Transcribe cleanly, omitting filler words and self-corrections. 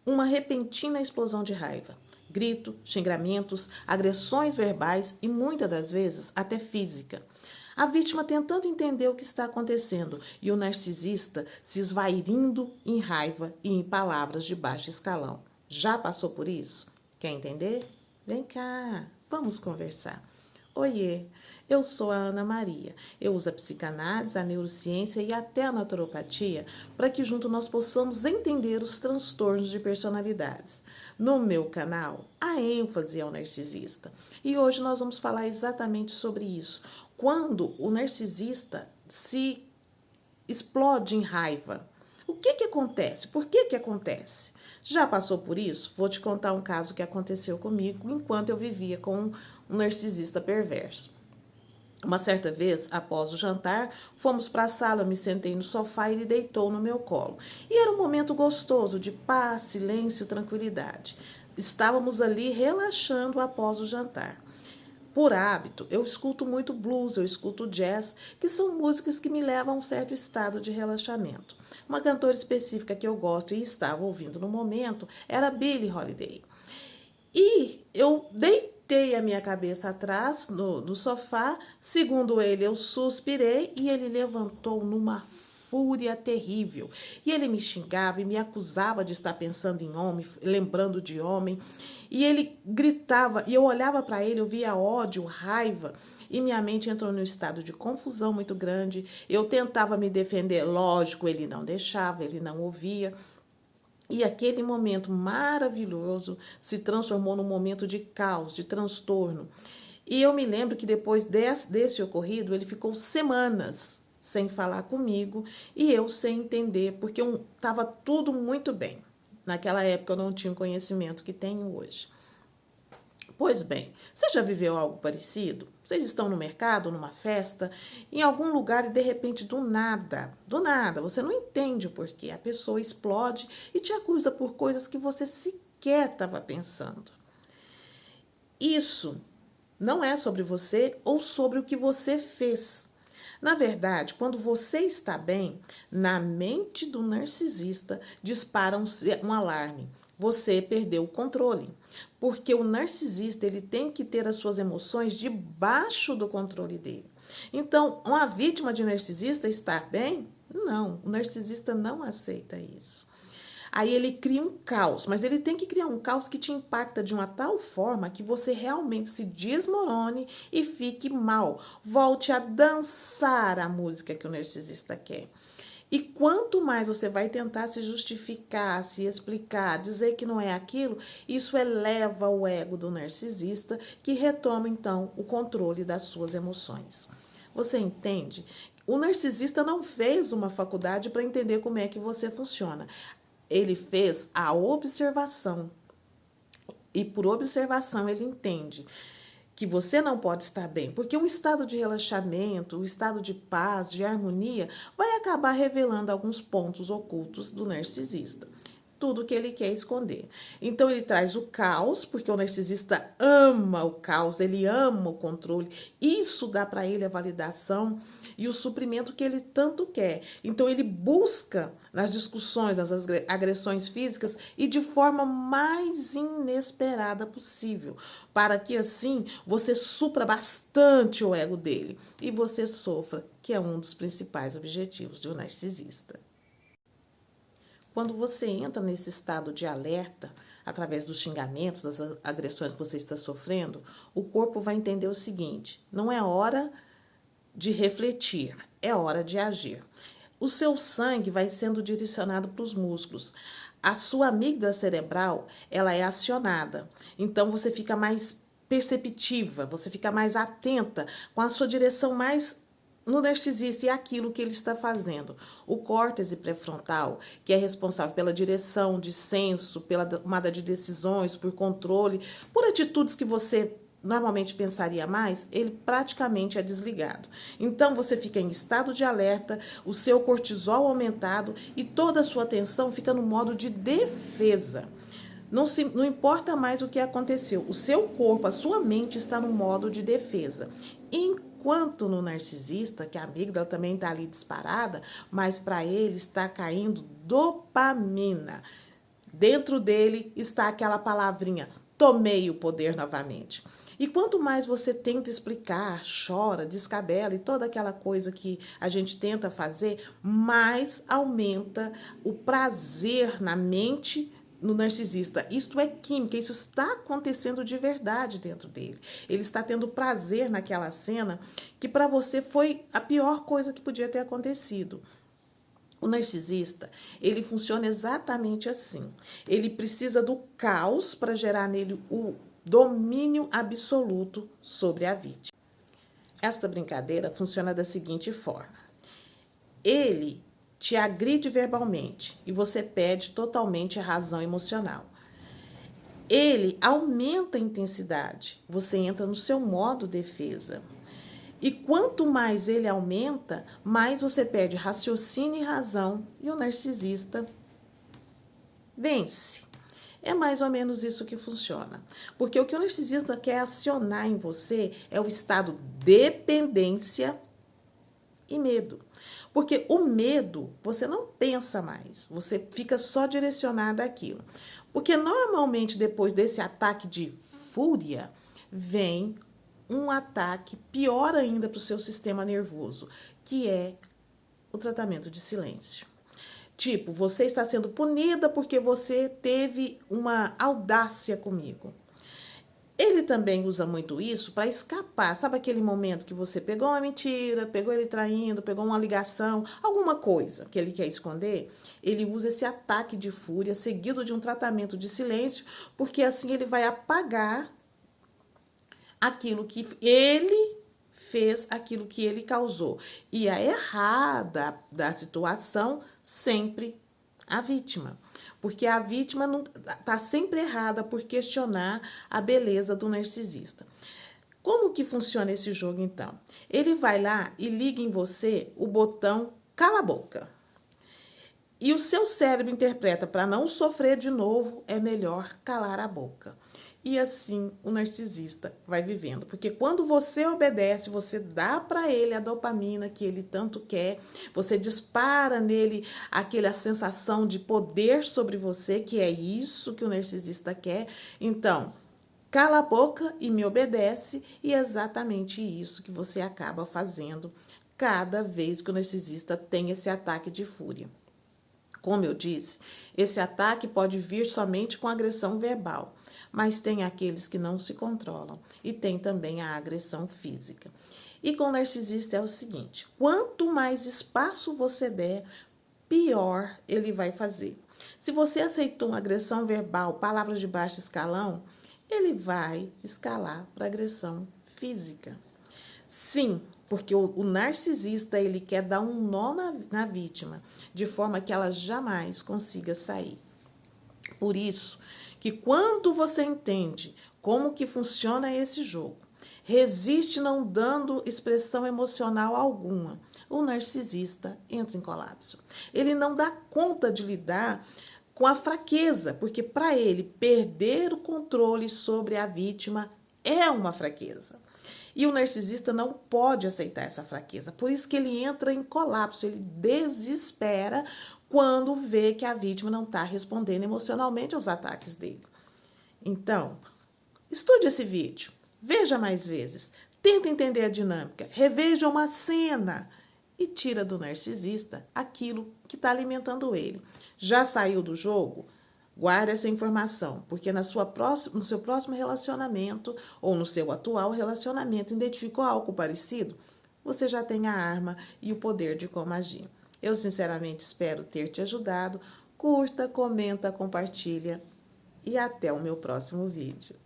uma repentina explosão de raiva. Grito, xingamentos, agressões verbais e muitas das vezes até física. A vítima tentando entender o que está acontecendo e o narcisista se esvairindo em raiva e em palavras de baixo escalão. Já passou por isso? Quer entender? Vem cá, vamos conversar. Oiê, eu sou a Ana Maria. Eu uso a psicanálise, a neurociência e até a naturopatia para que junto nós possamos entender os transtornos de personalidades. No meu canal, a ênfase é o narcisista. E hoje nós vamos falar exatamente sobre isso. Quando o narcisista se explode em raiva, o que acontece? Por que acontece? Já passou por isso? Vou te contar um caso que aconteceu comigo enquanto eu vivia com um narcisista perverso. Uma certa vez, após o jantar, fomos para a sala, eu me sentei no sofá e ele deitou no meu colo. E era um momento gostoso de paz, silêncio, tranquilidade. Estávamos ali relaxando após o jantar. Por hábito, eu escuto muito blues, eu escuto jazz, que são músicas que me levam a um certo estado de relaxamento. Uma cantora específica que eu gosto e estava ouvindo no momento era Billie Holiday. E eu deitei a minha cabeça atrás no sofá, segundo ele, eu suspirei e ele levantou numa fúria terrível. E ele me xingava e me acusava de estar pensando em homem, lembrando de homem. E ele gritava, e eu olhava para ele, eu via ódio, raiva. E minha mente entrou num estado de confusão muito grande. Eu tentava me defender, lógico, ele não deixava, ele não ouvia. E aquele momento maravilhoso se transformou num momento de caos, de transtorno. E eu me lembro que depois desse ocorrido, ele ficou semanas sem falar comigo e eu sem entender, porque estava tudo muito bem. Naquela época eu não tinha o conhecimento que tenho hoje. Pois bem, você já viveu algo parecido? Vocês estão no mercado, numa festa, em algum lugar e de repente do nada, você não entende o porquê. A pessoa explode e te acusa por coisas que você sequer estava pensando. Isso não é sobre você ou sobre o que você fez. Na verdade, quando você está bem, na mente do narcisista dispara um alarme. Você perdeu o controle. Porque o narcisista ele tem que ter as suas emoções debaixo do controle dele. Então, uma vítima de narcisista estar bem? Não, o narcisista não aceita isso. Aí ele cria um caos, mas ele tem que criar um caos que te impacta de uma tal forma que você realmente se desmorone e fique mal. Volte a dançar a música que o narcisista quer. E quanto mais você vai tentar se justificar, se explicar, dizer que não é aquilo, isso eleva o ego do narcisista, que retoma então o controle das suas emoções. Você entende? O narcisista não fez uma faculdade para entender como é que você funciona. Ele fez a observação. E por observação ele entende que você não pode estar bem, porque o estado de relaxamento, o estado de paz, de harmonia, vai acabar revelando alguns pontos ocultos do narcisista. Tudo que ele quer esconder. Então ele traz o caos, porque o narcisista ama o caos, ele ama o controle. Isso dá para ele a validação e o suprimento que ele tanto quer. Então ele busca nas discussões, nas agressões físicas e de forma mais inesperada possível, para que assim você supra bastante o ego dele e você sofra, que é um dos principais objetivos de um narcisista. Quando você entra nesse estado de alerta, através dos xingamentos, das agressões que você está sofrendo, o corpo vai entender o seguinte: não é hora de refletir, é hora de agir. O seu sangue vai sendo direcionado para os músculos. A sua amígdala cerebral, ela é acionada. Então você fica mais perceptiva, você fica mais atenta, com a sua direção mais no narcisista e aquilo que ele está fazendo. O córtex pré-frontal, que é responsável pela direção de senso, pela tomada de decisões, por controle, por atitudes que você normalmente pensaria mais, ele praticamente é desligado. Então você fica em estado de alerta, o seu cortisol aumentado e toda a sua atenção fica no modo de defesa. Não importa mais o que aconteceu, o seu corpo, a sua mente está no modo de defesa. Enquanto no narcisista, que a amígdala também está ali disparada, mas para ele está caindo dopamina. Dentro dele está aquela palavrinha: tomei o poder novamente. E quanto mais você tenta explicar, chora, descabela e toda aquela coisa que a gente tenta fazer, mais aumenta o prazer na mente no narcisista. Isto é química, isso está acontecendo de verdade dentro dele. Ele está tendo prazer naquela cena que para você foi a pior coisa que podia ter acontecido. O narcisista, ele funciona exatamente assim. Ele precisa do caos para gerar nele o domínio absoluto sobre a vítima. Esta brincadeira funciona da seguinte forma: ele te agride verbalmente e você perde totalmente a razão emocional. Ele aumenta a intensidade, você entra no seu modo defesa. E quanto mais ele aumenta, mais você perde raciocínio e razão e o narcisista vence. É mais ou menos isso que funciona. Porque o que o narcisista quer acionar em você é o estado dependência e medo. Porque o medo, você não pensa mais, você fica só direcionada àquilo. Porque normalmente depois desse ataque de fúria, vem um ataque pior ainda para o seu sistema nervoso, que é o tratamento de silêncio. Tipo, você está sendo punida porque você teve uma audácia comigo. Ele também usa muito isso para escapar. Sabe aquele momento que você pegou uma mentira, pegou ele traindo, pegou uma ligação, alguma coisa que ele quer esconder? Ele usa esse ataque de fúria seguido de um tratamento de silêncio, porque assim ele vai apagar aquilo que ele fez, aquilo que ele causou. E a errada da situação sempre a vítima. Porque a vítima está sempre errada por questionar a beleza do narcisista. Como que funciona esse jogo, então? Ele vai lá e liga em você o botão cala a boca. E o seu cérebro interpreta, para não sofrer de novo, é melhor calar a boca. E assim o narcisista vai vivendo. Porque quando você obedece, você dá para ele a dopamina que ele tanto quer, você dispara nele aquela sensação de poder sobre você, que é isso que o narcisista quer. Então, cala a boca e me obedece, e é exatamente isso que você acaba fazendo cada vez que o narcisista tem esse ataque de fúria. Como eu disse, esse ataque pode vir somente com agressão verbal, mas tem aqueles que não se controlam e tem também a agressão física. E com o narcisista é o seguinte: quanto mais espaço você der, pior ele vai fazer. Se você aceitou uma agressão verbal, palavras de baixo escalão, ele vai escalar para agressão física. Sim, porque o narcisista ele quer dar um nó na vítima, de forma que ela jamais consiga sair. Por isso que quando você entende como que funciona esse jogo, resiste não dando expressão emocional alguma, o narcisista entra em colapso. Ele não dá conta de lidar com a fraqueza, porque para ele perder o controle sobre a vítima é uma fraqueza. E o narcisista não pode aceitar essa fraqueza, por isso que ele entra em colapso, ele desespera quando vê que a vítima não está respondendo emocionalmente aos ataques dele. Então, estude esse vídeo, veja mais vezes, tenta entender a dinâmica, reveja uma cena e tira do narcisista aquilo que está alimentando ele. Já saiu do jogo? Guarde essa informação, porque no seu próximo relacionamento ou no seu atual relacionamento identificou algo parecido, você já tem a arma e o poder de como agir. Eu sinceramente espero ter te ajudado. Curta, comenta, compartilha e até o meu próximo vídeo.